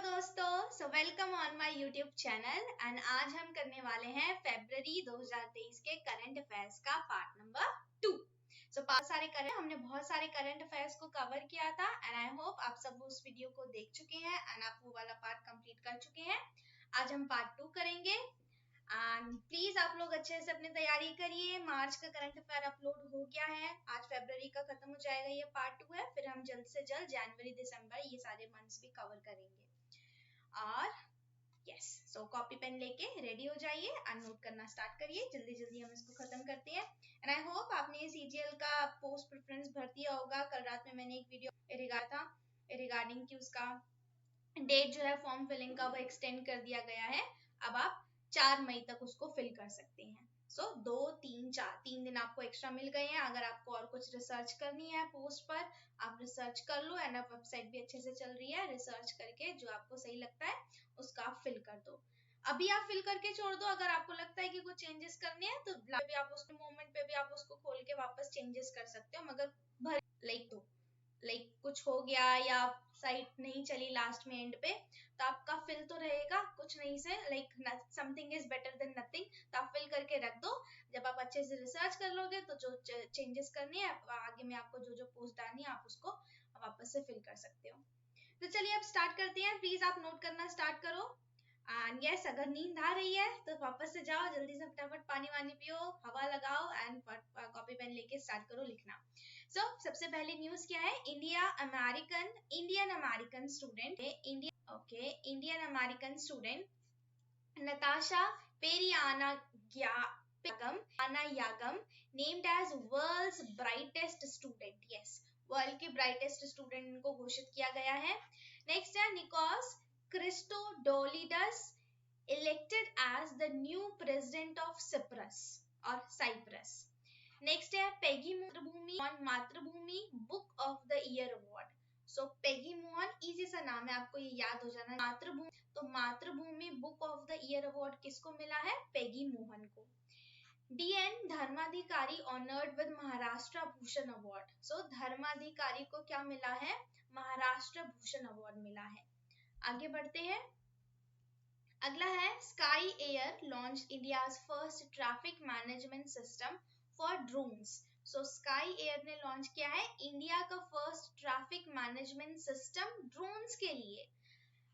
दोस्तों, welcome on my YouTube channel and आज हम करने वाले हैं फरवरी 2023 के करंट अफेयर्स का पार्ट नंबर 2। हमने बहुत सारे करंट अफेयर्स को कवर किया था एंड आई होप आप सब उस वीडियो को देख चुके हैं एंड आप वो वाला पार्ट कंप्लीट कर चुके हैं। आज हम पार्ट 2 करेंगे एंड प्लीज आप लोग अच्छे से अपनी तैयारी करिए। मार्च का करंट अफेयर अपलोड हो गया है, आज फरवरी का खत्म हो जाएगा, ये पार्ट 2 है। फिर हम जल्द से जल्द जनवरी दिसंबर ये सारे मंथ्स भी कवर करेंगे। और यस, सो कॉपी पेन लेके रेडी हो जाइए और नोट करना स्टार्ट करिए। जल्दी जल्दी हम इसको खत्म करते हैं एंड आई होप आपने ये सीजीएल का पोस्ट प्रेफरेंस भर दिया होगा। कल रात में मैंने एक वीडियो था रिगार्डिंग कि उसका डेट जो है फॉर्म फिलिंग का वो एक्सटेंड कर दिया गया है। अब आप 4 मई तक उसको फिल कर सकते हैं। सो 2, 3, 4 3 दिन आपको एक्स्ट्रा मिल गए हैं। अगर आपको और कुछ रिसर्च करनी है पोस्ट पर, आप रिसर्च कर लो एंड आप वेबसाइट भी अच्छे से चल रही है। रिसर्च करके जो आपको सही लगता है उसका आप फिल कर दो। अभी आप फिल करके छोड़ दो। अगर आपको लगता है कि कुछ चेंजेस करने हैं तो भी आप उसके मोमेंट पे भी आप उसको खोल के वापस चेंजेस कर सकते हो, मगर भर लाइक कुछ हो गया या साइट नहीं चली लास्ट में एंड पे तो आपका फिल तो रहेगा। कुछ नहीं से like something is better than nothing, तो आप फिल करके रख दो। जब आप अच्छे से रिसर्च कर लोगे तो जो चेंजेस करनी है आगे में आपको जो पोस्ट डालनी है आप उसको वापस से फिल कर सकते हो। तो चलिए अब स्टार्ट करते हैं। प्लीज आप नोट करना स्टार्ट करो एंड यस, अगर नींद आ रही है तो वापस से जाओ, जल्दी से फटाफट पानी वानी पियो, हवा लगाओ एंड कॉपी पेन लेके स्टार्ट करो लिखना। सबसे पहले न्यूज क्या है? Indian American student Natasha Yagam named as world's brightest student. Yes, world के ब्राइटेस्ट स्टूडेंट को घोषित किया गया है। नेक्स्ट है Nikos Christodoulides elected as the new president of Cyprus. Next है Peggy Mathrubhumi book of the year award. So Peggy Mohan easy सा नाम है, आपको ये याद हो जाना। Mathrubhumi book of the year award किसको मिला है? पेगी मोहन को। DN Dharmadhikari honoured with Maharashtra Bhushan award. So Dharmadhikari को क्या मिला है? महाराष्ट्र भूषण अवार्ड मिला है। आगे बढ़ते हैं। अगला है sky air launch India's first traffic management system for drones. So sky air ने लॉन्च किया है इंडिया का first traffic management system drones के लिए।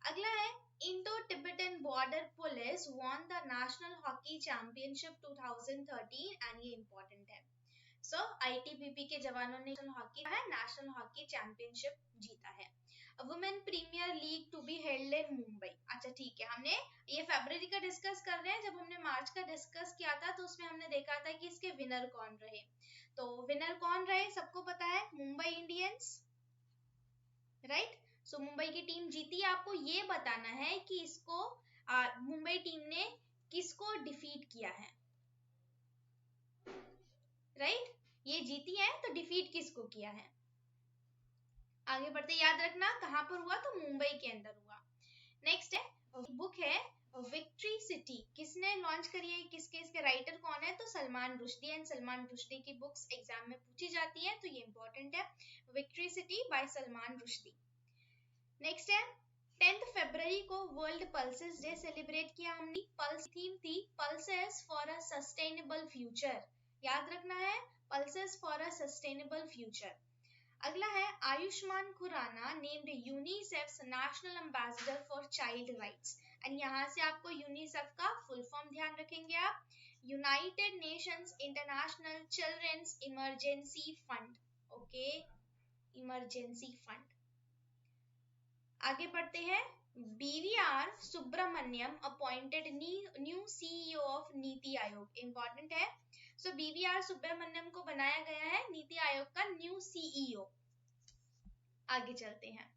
अगला है Indo Tibetan border police won the national hockey championship 2013 and ये इंपॉर्टेंट है। सो ITBP के जवानों ने नेशनल हॉकी चैंपियनशिप जीता है। Women premier league to be held in Mumbai. अच्छा ठीक है, हमने ये फरवरी का डिस्कस कर रहे हैं। जब हमने मार्च का डिस्कस किया था तो उसमें हमने देखा था कि इसके विनर कौन रहे। तो विनर कौन रहे सबको पता है, मुंबई इंडियंस, राइट। सो मुंबई की टीम जीती। आपको ये बताना है कि इसको मुंबई टीम ने किसको डिफीट किया है, राइट। ये जीती है तो डिफीट किसको किया है। आगे बढ़ते, याद रखना कहां पर हुआ, तो मुंबई के अंदर हुआ। नेक्स्ट है बुक है विक्ट्री सिटी, किसने लॉन्च करी है, किसके इसके राइटर कौन है, तो सलमान रुश्दी। एंड सलमान रुश्दी की बुक्स एग्जाम में पूछी जाती है तो ये इंपॉर्टेंट है। Victory city bye Salman Rushdie. Next है 10 फरवरी को वर्ल्ड पल्सेस डे सेलिब्रेट किया हमने। पल्स थीम थी pulses for a sustainable future. याद रखना है, pulses for a sustainable future. अगला है Ayushmann Khurrana named UNICEF national ambassador for child rights. And यहाँ से आपको यूनिसेफ का फुल फॉर्म ध्यान रखेंगे आप, United Nations International Children's Emergency Fund. Okay, emergency fund. आगे बढ़ते हैं। BVR Subrahmanyam appointed new CEO of NITI Aayog. Important है। सो BVR सुब्रमण्यम को बनाया गया है नीति आयोग का न्यू CEO। आगे चलते हैं।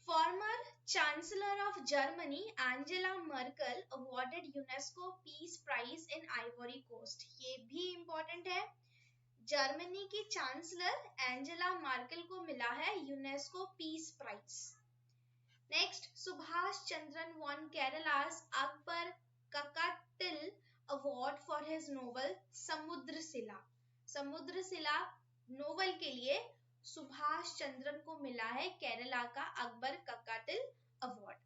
Former chancellor of Germany Angela Merkel awarded UNESCO peace prize in Ivory Coast. ये भी इंपॉर्टेंट है। जर्मनी की चांसलर एंजेला मार्केल को मिला है UNESCO peace prize. Next, Subhash Chandran won Kerala's Akbar Kakatil Award for his novel Samudrashila. Samudrashila novel के लिए सुभाष चंद्रन को मिला है केरला का अकबर ककाटिल अवार्ड।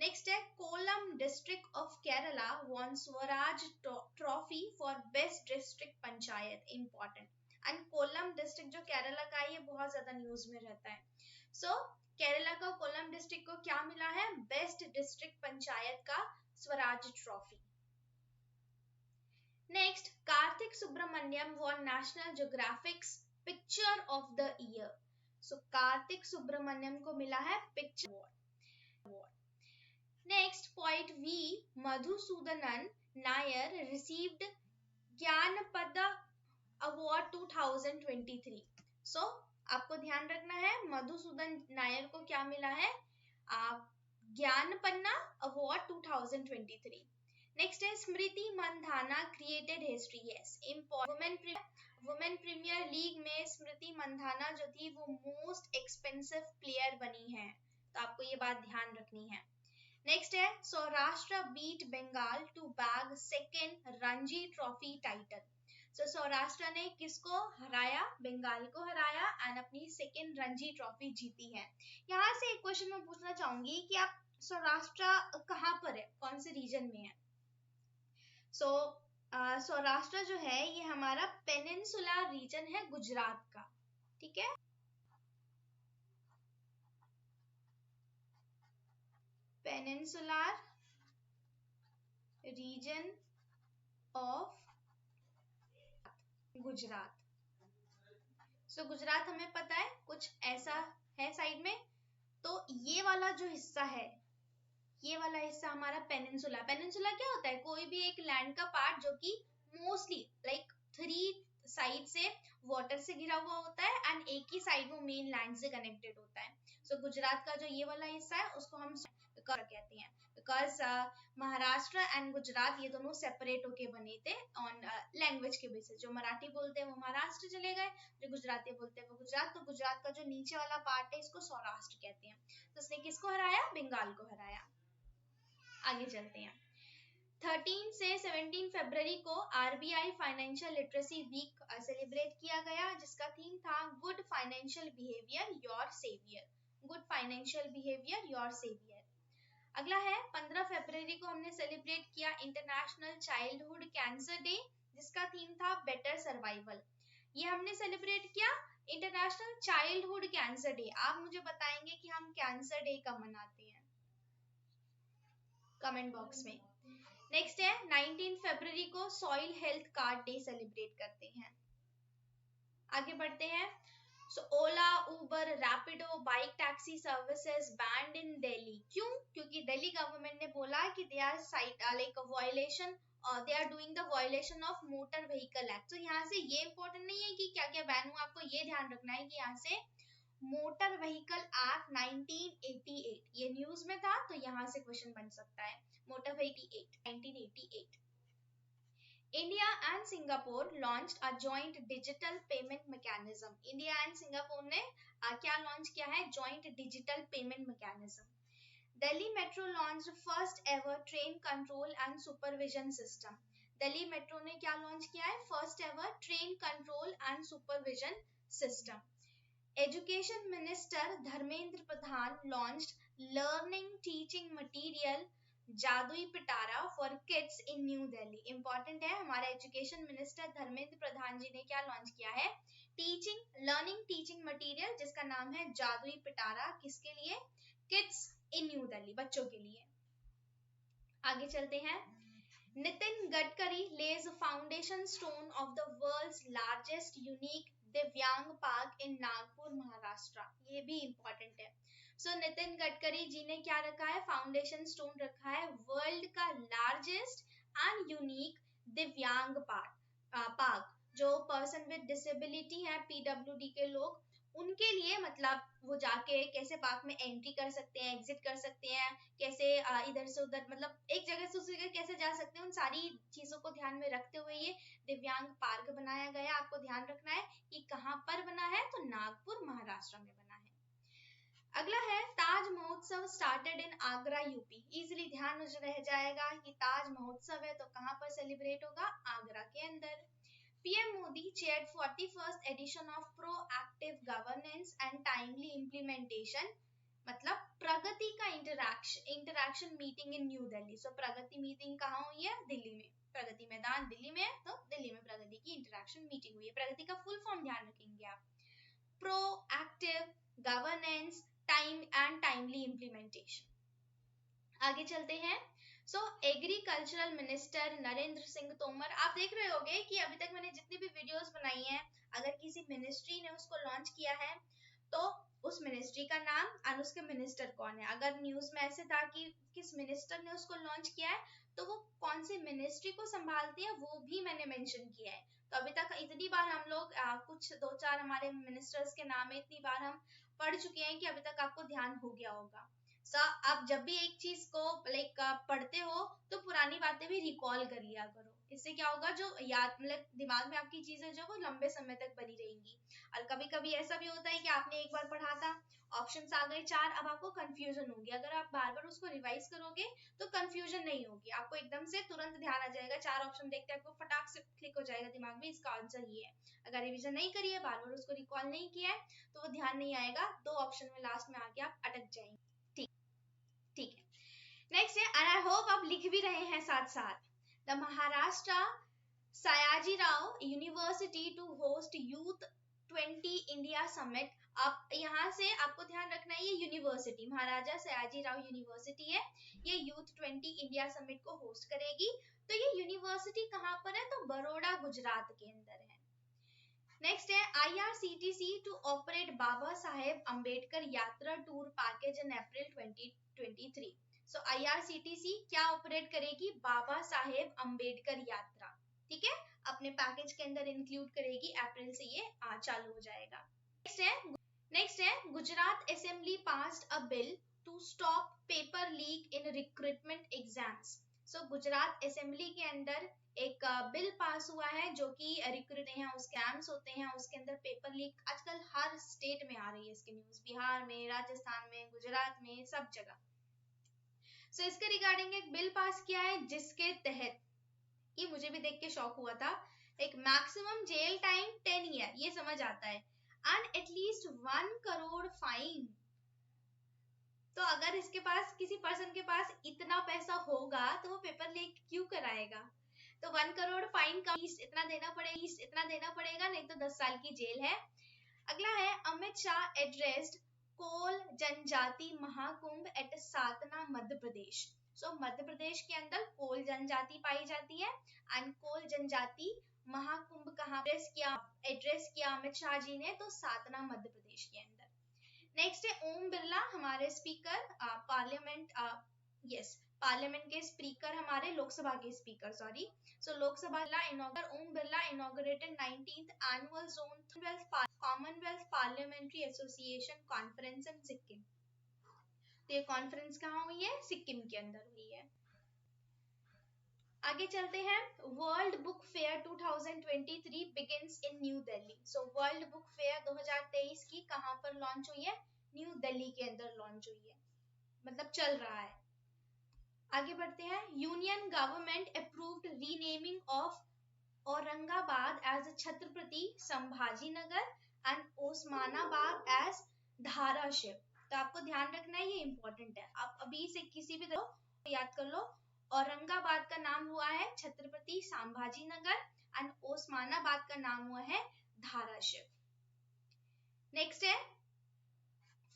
नेक्स्ट है Kollam district of Kerala won Swaraj trophy for best district panchayat, important. And Kollam district जो केरला का है ये बहुत ज्यादा न्यूज में रहता है। सो केरला का कोलम डिस्ट्रिक्ट को क्या मिला है? बेस्ट डिस्ट्रिक्ट पंचायत का Swaraj trophy. Next, Kartik Subramaniam won National Geographic's picture of the year. So Kartik Subramaniam को मिला है picture award. Next, poet V Madhusoodanan Nair received Jnanpith award 2023। So आपको ध्यान रखना है मधुसूदन नायर को क्या मिला है? ज्ञानपन्ना अवार्ड 2023। नेक्स्ट है Smriti Mandhana created history. Yes, women premier league में स्मृति मंधाना जो थी वो मोस्ट एक्सपेंसिव प्लेयर बनी है, तो आपको ये बात ध्यान रखनी है। नेक्स्ट है Saurashtra beat Bengal to bag second Ranji trophy title. So Saurashtra ने किसको हराया? बंगाल को हराया एंड अपनी सेकेंड रणजी ट्रॉफी जीती है। यहाँ से एक क्वेश्चन मैं पूछना चाहूंगी कि आप सौराष्ट्र कहाँ पर है, कौन से रीजन में है? सौराष्ट्र जो है ये हमारा पेनिनसुलर रीजन है गुजरात का, ठीक है। Peninsular region of Gujarat. So Gujarat हमें पता है कुछ ऐसा है साइड में, तो ये वाला जो हिस्सा है, ये वाला हिस्सा हमारा पेनिनसुला। पेनिनसुला क्या होता है? कोई भी एक लैंड का पार्ट जो कि मोस्टली लाइक 3 साइड से वाटर से घिरा हुआ होता है एंड एक ही साइड वो मेन लैंड से कनेक्टेड होता है। सो गुजरात का जो ये वाला हिस्सा है उसको हम कहते हैं, बिकॉज महाराष्ट्र एंड गुजरात ये दोनों सेपरेट होके बने थे ऑन लैंग्वेज के बेसिस। जो मराठी बोलते हैं वो महाराष्ट्र चले गए, जो गुजराती बोलते हैं वो गुजरात। तो गुजरात का जो नीचे वाला पार्ट है इसको सौराष्ट्र कहते हैं। तो उसने किसको हराया? बंगाल को हराया। आगे चलते हैं। 13 से 17 फरवरी को RBI financial literacy week celebrate किया गया, जिसका थीम था good financial behaviour your saviour. Good financial behaviour your saviour. अगला है 15 फरवरी को हमने सेलिब्रेट किया इंटरनेशनल चाइल्डहुड कैंसर डे, जिसका थीम था बेटर सर्वाइवल। ये हमने सेलिब्रेट किया इंटरनेशनल चाइल्डहुड कैंसर डे। आप मुझे बताएंगे कि हम कैंसर डे कब मनाते हैं, कमेंट बॉक्स में। नेक्स्ट है 19 फरवरी को soil health card day celebrate करते हैं। आगे बढ़ते हैं। So Ola, Uber, Rapido, bike taxi services banned in Delhi. क्यों? क्योंकि दिल्ली गवर्नमेंट ने बोला कि they are like violation, they are doing the violation of motor vehicle act. तो यहाँ से ये इंपॉर्टेंट नहीं है कि क्या क्या बैन हुआ, आपको ये ध्यान रखना है कि यहाँ से मोटर व्हीकल एक्ट 1988 ये न्यूज में था, तो यहाँ से क्वेश्चन बन सकता है। Motor vehicle act 1988। India and Singapore launched a joint digital payment mechanism. India and Singapore ने क्या लॉन्च किया है? joint digital payment mechanism. Delhi Metro launched first ever train control and supervision system. Delhi metro ने क्या launch किया है? First ever train control and supervision system. Education minister Dharmendra Pradhan launched learning teaching material जादुई पिटारा for kids in new Delhi. Important है, हमारे education minister Dharmendra Pradhan जी ने क्या launch किया है? लर्निंग टीचिंग मटेरियल, जिसका नाम है जादुई पिटारा। किसके लिए? किड्स इन न्यू दिल्ली, बच्चों के लिए। आगे चलते हैं। Nitin Gadkari lays foundation stone of the world's largest unique Divyang park in Nagpur Maharashtra. ये भी इंपॉर्टेंट है। सो नितिन गडकरी जी ने क्या रखा है? फाउंडेशन स्टोन रखा है वर्ल्ड का largest and unique Divyang park. जो पर्सन विद डिसेबिलिटी है, पीडब्ल्यूडी के लोग, उनके लिए, मतलब वो जाके कैसे पार्क में एंट्री कर सकते हैं, एग्जिट कर सकते हैं, कैसे इधर से उधर, मतलब एक जगह से दूसरी जगह कैसे जा सकते हैं, उन सारी चीजों को ध्यान में रखते हुए ये दिव्यांग पार्क बनाया गया। आपको ध्यान रखना है कि कहाँ पर बना है, तो नागपुर महाराष्ट्र में बना है। अगला है ताज महोत्सव started in Agra UP. Easily ध्यान रह जाएगा कि ताज महोत्सव है तो कहाँ पर सेलिब्रेट होगा? आगरा के अंदर। PM Modi chaired 41st edition of Proactive Governance and Timely Implementation, मतलब प्रगति का interaction meeting in new Delhi. So Pragati meeting कहाँ हुई है? दिल्ली में, प्रगति मैदान दिल्ली में है, तो दिल्ली में प्रगति की इंटरैक्शन मीटिंग हुई है। प्रगति का फुल फॉर्म ध्यान रखेंगे आप, proactive governance time and timely implementation. आगे चलते हैं। सो एग्रीकल्चरल मिनिस्टर नरेंद्र सिंह तोमर, आप देख रहे होंगे कि अभी तक मैंने जितनी भी वीडियोस बनाई हैं, अगर किसी मिनिस्ट्री ने उसको लॉन्च किया है तो उस मिनिस्ट्री का नाम और उसके मिनिस्टर कौन है। अगर न्यूज में ऐसे था कि किस मिनिस्टर ने उसको लॉन्च किया है तो वो कौन सी मिनिस्ट्री को संभालते हैं वो भी मैंने मेंशन किया है। तो अभी तक इतनी बार हम लोग कुछ 2-4 हमारे मिनिस्टर्स के नाम है, इतनी बार हम पढ़ चुके हैं कि अभी तक आपको ध्यान हो गया होगा। आप जब भी एक चीज को पढ़ते हो तो पुरानी बातें भी रिकॉल कर लिया करो। इससे क्या होगा, जो याद दिमाग में आपकी चीजें जो वो लंबे समय तक बनी रहेंगी। और कभी कभी ऐसा भी होता है कि आपने एक बार पढ़ा था, ऑप्शंस आ गए 4, अब आपको कंफ्यूजन होगी। अगर आप बार बार उसको रिवाइज करोगे तो कंफ्यूजन नहीं होगी, आपको एकदम से तुरंत ध्यान आ जाएगा। 4 ऑप्शन देखते आपको फटाक से क्लिक हो जाएगा दिमाग में, इसका आंसर ये है। अगर रिविजन नहीं करी है, बार बार उसको रिकॉल नहीं किया है तो वो ध्यान नहीं आएगा, 2 ऑप्शन में लास्ट में आके आप अटक जाएंगे। ठीक है, नेक्स्ट है, एंड आई होप आप लिख भी रहे हैं साथ साथ। The Maharashtra Sayajirao university to host youth 20 India summit. आप यहाँ से आपको ध्यान रखना है, ये यूनिवर्सिटी महाराजा सयाजीराव यूनिवर्सिटी है, ये यूथ 20 इंडिया समिट को होस्ट करेगी। तो ये यूनिवर्सिटी कहाँ पर है? तो बड़ौदा गुजरात के अंदर है। नेक्स्ट है, IRCTC to operate Baba Saheb Ambedkar यात्रा टूर पैकेज इन अप्रैल 2023। सो IRCTC क्या ऑपरेट करेगी? बाबा साहेब अंबेडकर यात्रा, ठीक है, अपने पैकेज के अंदर इंक्लूड करेगी। अप्रैल से ये चालू हो जाएगा। नेक्स्ट है, Gujarat assembly passed a bill to stop paper leak in recruitment exams. So Gujarat assembly के अंदर एक बिल पास हुआ है जो कि रिक्रूट हैं, उसके एग्जाम्स होते हैं, उसके अंदर पेपर लीक आजकल हर स्टेट में आ रही है इसकी न्यूज, बिहार में, राजस्थान में, गुजरात में, सब जगह। सो इसके रिगार्डिंग एक बिल पास किया है जिसके तहत, ये मुझे भी देख के शॉक हुआ था, एक मैक्सिमम जेल टाइम 10 ईयर, ये समझ आता है, एंड एटलीस्ट 1 करोड़ फाइन। तो अगर इसके पास, किसी पर्सन के पास इतना पैसा होगा तो वो पेपर लीक क्यों कराएगा? तो 1 करोड़ फाइन का इतना देना पड़ेगा, नहीं तो 10 साल की जेल है। अगला है, अमित शाह एड्रेस्ड कोल जनजाति महाकुंभ एट सातना मध्य प्रदेश। सो मध्य प्रदेश के अंदर कोल जनजाति पाई जाती है, एंड कोल जनजाति महाकुंभ कहाँ एड्रेस किया अमित शाह जी ने? तो सातना मध्य प्रदेश के अंदर। नेक्स्ट है, ओम बिरला हमारे स्पीकर पार्लियामेंट के स्पीकर, हमारे लोकसभा के speaker, sorry. So Lok Sabha Om Birla inaugurated 19th annual zone commonwealth parliamentary association conference in Sikkim. तो ये कॉन्फ्रेंस कहाँ हुई है? सिक्किम के अंदर हुई है। आगे चलते हैं, world book fair 2023 begins in new Delhi. So world book fair 2023 की कहाँ पर लॉन्च हुई है? न्यू दिल्ली के अंदर लॉन्च हुई है, मतलब चल रहा है। आगे बढ़ते हैं, union government approved renaming of Aurangabad as Chhatrapati Sambhaji Nagar and Osmanabad as Dharashiv. तो आपको ध्यान रखना है, ये इंपॉर्टेंट है, आप अभी से किसी भी तरह याद कर लो। औरंगाबाद का नाम हुआ है छत्रपति संभाजी नगर एंड ओस्मानाबाद का नाम हुआ है धाराशिव। नेक्स्ट है,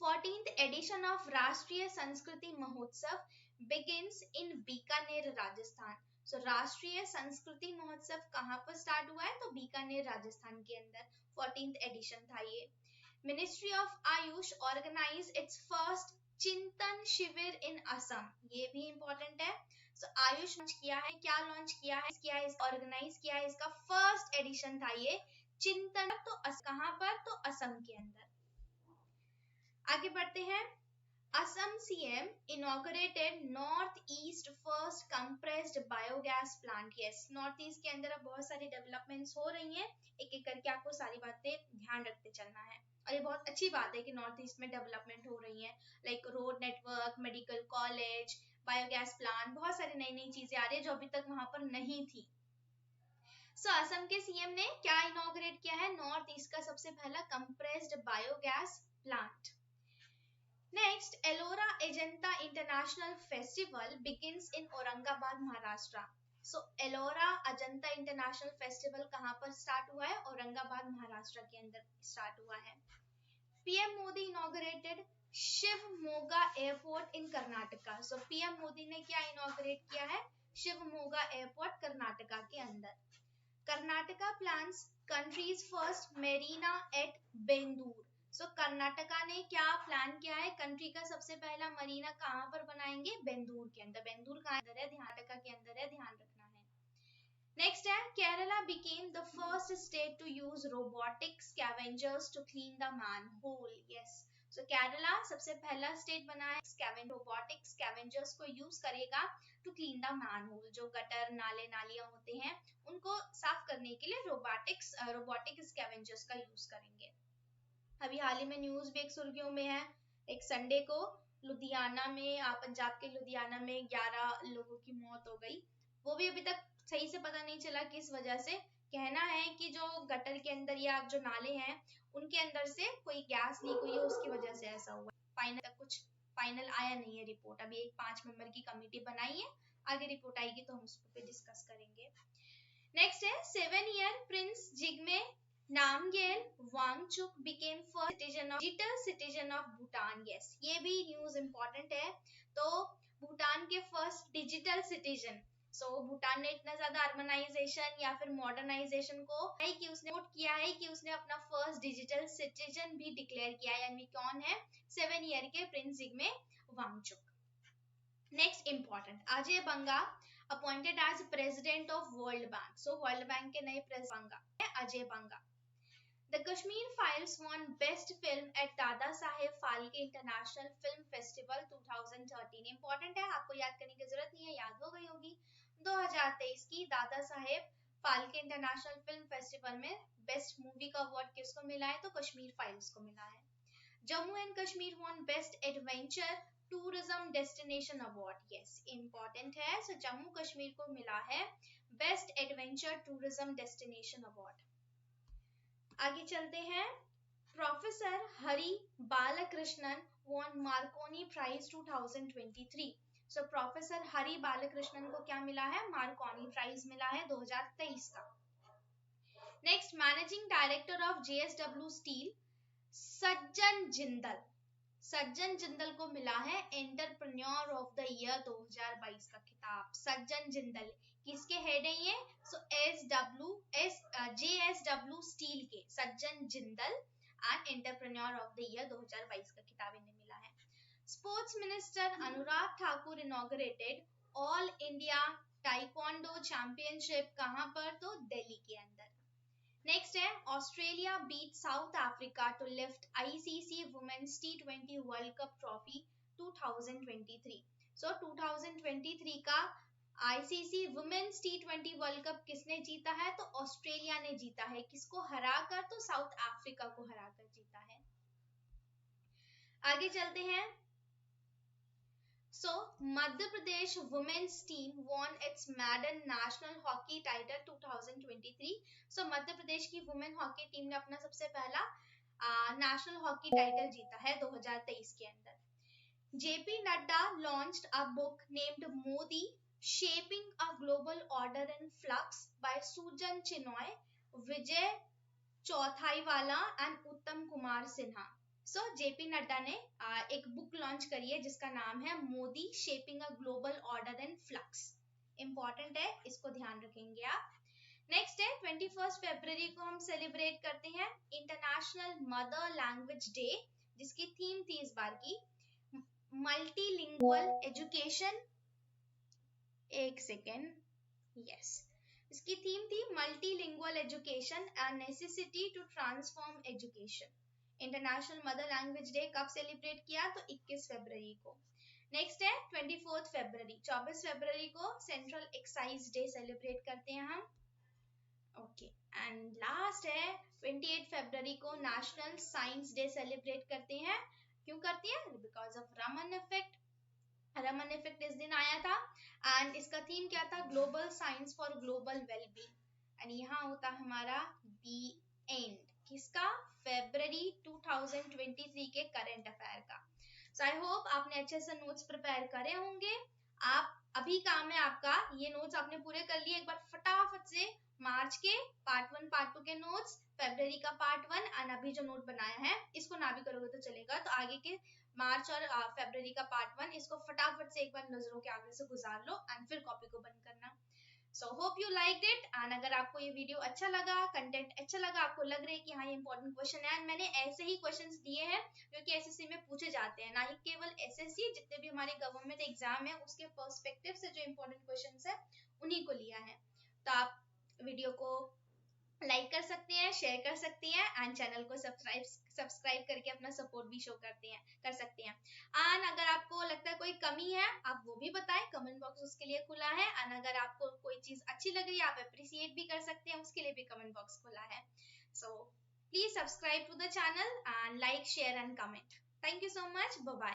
14th एडिशन ऑफ राष्ट्रीय संस्कृति महोत्सव बिगिंस इन बीकानेर राजस्थान। सो राष्ट्रीय संस्कृति महोत्सव कहाँ पर स्टार्ट हुआ है? तो बीकानेर राजस्थान के अंदर 14th एडिशन था ये। Ministry of AYUSH organise its first Chintan Shivir इन असम, ये भी इंपॉर्टेंट है। सो आयुष लॉन्च किया है, क्या लॉन्च किया है, ऑर्गेनाइज किया है, इसका फर्स्ट एडिशन था ये चिंतन। तो कहाँ पर? तो असम के अंदर। आगे बढ़ते हैं, Assam CM inaugurated north east first compressed biogas plant. Yes, north east के अंदर अब बहुत सारी डेवलपमेंट्स हो रही हैं, एक एक करके आपको सारी बातें ध्यान रखते चलना है। और ये बहुत अच्छी बात है कि नॉर्थ ईस्ट में डेवलपमेंट हो रही है, like road network, medical college, biogas plant, बहुत सारी नई नई चीजें आ रही है जो अभी तक वहां पर नहीं थी। सो असम के सीएम ने क्या इनॉग्रेट किया है? नॉर्थ ईस्ट का सबसे पहला compressed biogas plant. Next, Ellora Ajanta international festival begins in Aurangabad Maharashtra. So Ellora Ajanta international festival कहाँ पर स्टार्ट हुआ है? औरंगाबाद महाराष्ट्र के अंदर स्टार्ट हुआ है। PM Modi inaugurated Shivamogga airport इन कर्नाटका। सो पीएम मोदी ने क्या इनॉग्रेट किया है? शिवमोगा एयरपोर्ट कर्नाटका के अंदर। Karnataka plans country's first marina at Bendur. So Karnataka ने क्या प्लान किया है? कंट्री का सबसे पहला मरीना कहाँ पर बनाएंगे? बेंदूर के अंदर। बेंदूर कहाँ अंदर है? कर्नाटका के अंदर है, ध्यान रखना है। नेक्स्ट है, Kerala became the first state to use robotic scavengers to clean the manhole. Yes. So Kerala सबसे पहला स्टेट बना है रोबोटिक स्कैवेंजर्स को यूज करेगा टू क्लीन द मैनहोल। जो गटर नाले नालियां होते हैं उनको साफ करने के लिए रोबोटिक स्कैवेंजर्स का यूज करेंगे। अभी हाल ही में न्यूज भी एक सुर्खियों में है, एक संडे को लुधियाना में, पंजाब के लुधियाना में 11 लोगों की मौत हो गई। वो भी अभी तक सही से पता नहीं चला किस वजह से। कहना है कि जो गटर के अंदर या जो नाले हैं उनके अंदर से कोई गैस लीक हुई है, उसकी वजह से ऐसा हुआ। फाइनल तक कुछ फाइनल आया नहीं है रिपोर्ट। अभी एक 5 मेंबर की कमेटी बनाई है, आगे रिपोर्ट आएगी तो हम उस पर डिस्कस करेंगे। नेक्स्ट है, 7 year prince Jigme Namgyel Wangchuck became first digital citizen of Bhutan. Yes, ये भी न्यूज इंपॉर्टेंट है। तो भूटान के फर्स्ट डिजिटल सिटीजन। सो भूटान ने इतना ज्यादा अर्बनाइजेशन या फिर मॉडर्नाइजेशन को है कि उसने नोट किया है कि उसने अपना फर्स्ट डिजिटल सिटीजन भी डिक्लेयर किया है। यानी कौन है? 7 ईयर के prince Jigme Wangchuck. Next important, Ajay Banga appointed as president of World Bank. So World Bank के नए प्रेसिडेंट है अजय बंगा। The Kashmir Files won Best Film at Dada Saheb Phalke international film festival 2013। Important है, आपको याद करने की जरूरत नहीं है, याद हो गई होगी। 2023 की Dada Saheb Phalke international film festival में बेस्ट मूवी का अवार्ड किसको मिला है? तो कश्मीर फाइल्स को मिला है। Jammu and Kashmir won best adventure tourism destination award. Yes, important है। सो जम्मू कश्मीर को मिला है best adventure tourism destination award. आगे चलते हैं, professor Hari Balakrishnan won Marconi prize 2023। So professor Hari Balakrishnan को क्या मिला है? मार्कोनी प्राइज मिला है 2023 का। Next, managing director of JSW steel सज्जन जिंदल। सज्जन जिंदल को मिला है एंटरप्रेन्योर ऑफ द ईयर 2022 का खिताब। सज्जन जिंदल किसके हेड है ये? सो जेएसडब्ल्यू स्टील के Sajjan Jindal and entrepreneur of the year 2022 का खिताब इन्हें मिला है। Sports minister Anurag Thakur inaugurated all India taekwondo championship. कहां पर? तो दिल्ली के अंदर। नेक्स्ट है, Australia beat South Africa to lift ICC women's T20 world cup trophy 2023। So 2023 का ICC women's T20 world cup किसने जीता है? तो ऑस्ट्रेलिया ने जीता है। किसको हराकर? तो साउथ अफ्रीका को हराकर जीता है। आगे चलते हैं। So, Madhya Pradesh women's team won its maiden national hockey title 2023. So, Madhya Pradesh की वुमेन हॉकी टीम ने अपना सबसे पहला नेशनल हॉकी टाइटल जीता है 2023 के अंदर। JP Nadda launched a book named Modi Shaping a Global Order in Flux by Sujan Chinoy, Vijay Chauthaiwala and Uttam Kumar Sinha. So JP Nadda ने एक बुक लॉन्च करी है जिसका नाम है Modi shaping a global order in flux. Important है, इसको ध्यान रखेंगे आप। नेक्स्ट है, 21 फरवरी को हम सेलिब्रेट करते हैं इंटरनेशनल मदर लैंग्वेज डे, जिसकी थीम थी इस बार की मल्टीलिंगुअल एजुकेशन। एक सेकेंड, यस, इसकी थीम थी multilingual education and necessity to transform education. International mother language day कब सेलिब्रेट किया? तो 21 फरवरी को। नेक्स्ट है 24 फरवरी, 24 फरवरी को सेंट्रल एक्साइज डे सेलिब्रेट करते हैं हम। ओके, एंड लास्ट है 28 फरवरी को नेशनल साइंस डे सेलिब्रेट करते हैं। क्यों करते हैं? Because of Raman effect. Raman effect इस दिन आया था एंड इसका थीम क्या था? Global science for global wellbeing. And यहाँ होता हमारा दी एंड किसका? फरवरी 2023 के करंट अफेयर का। सो आई होप आपने अच्छे से नोट्स प्रिपेयर करे होंगे। आप अभी काम है आपका, ये नोट्स आपने पूरे कर लिए। एक बार फटाफट से मार्च के पार्ट 1 पार्ट 2 के नोट्स, फरवरी का पार्ट 1 और अभी जो नोट बनाया है इसको ना भी करोगे तो चलेगा। तो आगे के मार्च और फरवरी का पार्ट 1 इसको फटाफट से एक बार नजरों के आगे से गुजार लो एंड फिर कॉपी को बंद करना। So hope you liked it. And अगर आपको ये वीडियो अच्छा लगा, कंटेंट अच्छा लगा, आपको लग रहा है कि हाँ ये इंपॉर्टेंट क्वेश्चन है, मैंने ऐसे ही क्वेश्चंस दिए हैं जो कि एसएससी में पूछे जाते हैं, ना ही केवल एसएससी, जितने भी हमारे गवर्नमेंट एग्जाम है उसके पर्सपेक्टिव से जो इंपॉर्टेंट क्वेश्चंस है उन्हीं को लिया है। तो आप वीडियो को लाइक कर सकते हैं, शेयर कर सकती हैं एंड चैनल को सब्सक्राइब करके अपना सपोर्ट भी शो कर सकते हैं। एंड अगर आपको लगता है कोई कमी है आप वो भी बताएं, कमेंट बॉक्स उसके लिए खुला है। एंड अगर आपको कोई चीज अच्छी लग रही है आप अप्रिशिएट भी कर सकते हैं, उसके लिए भी कमेंट बॉक्स खुला है। So please subscribe to the channel and like, share and comment. Thank you so much, bye bye.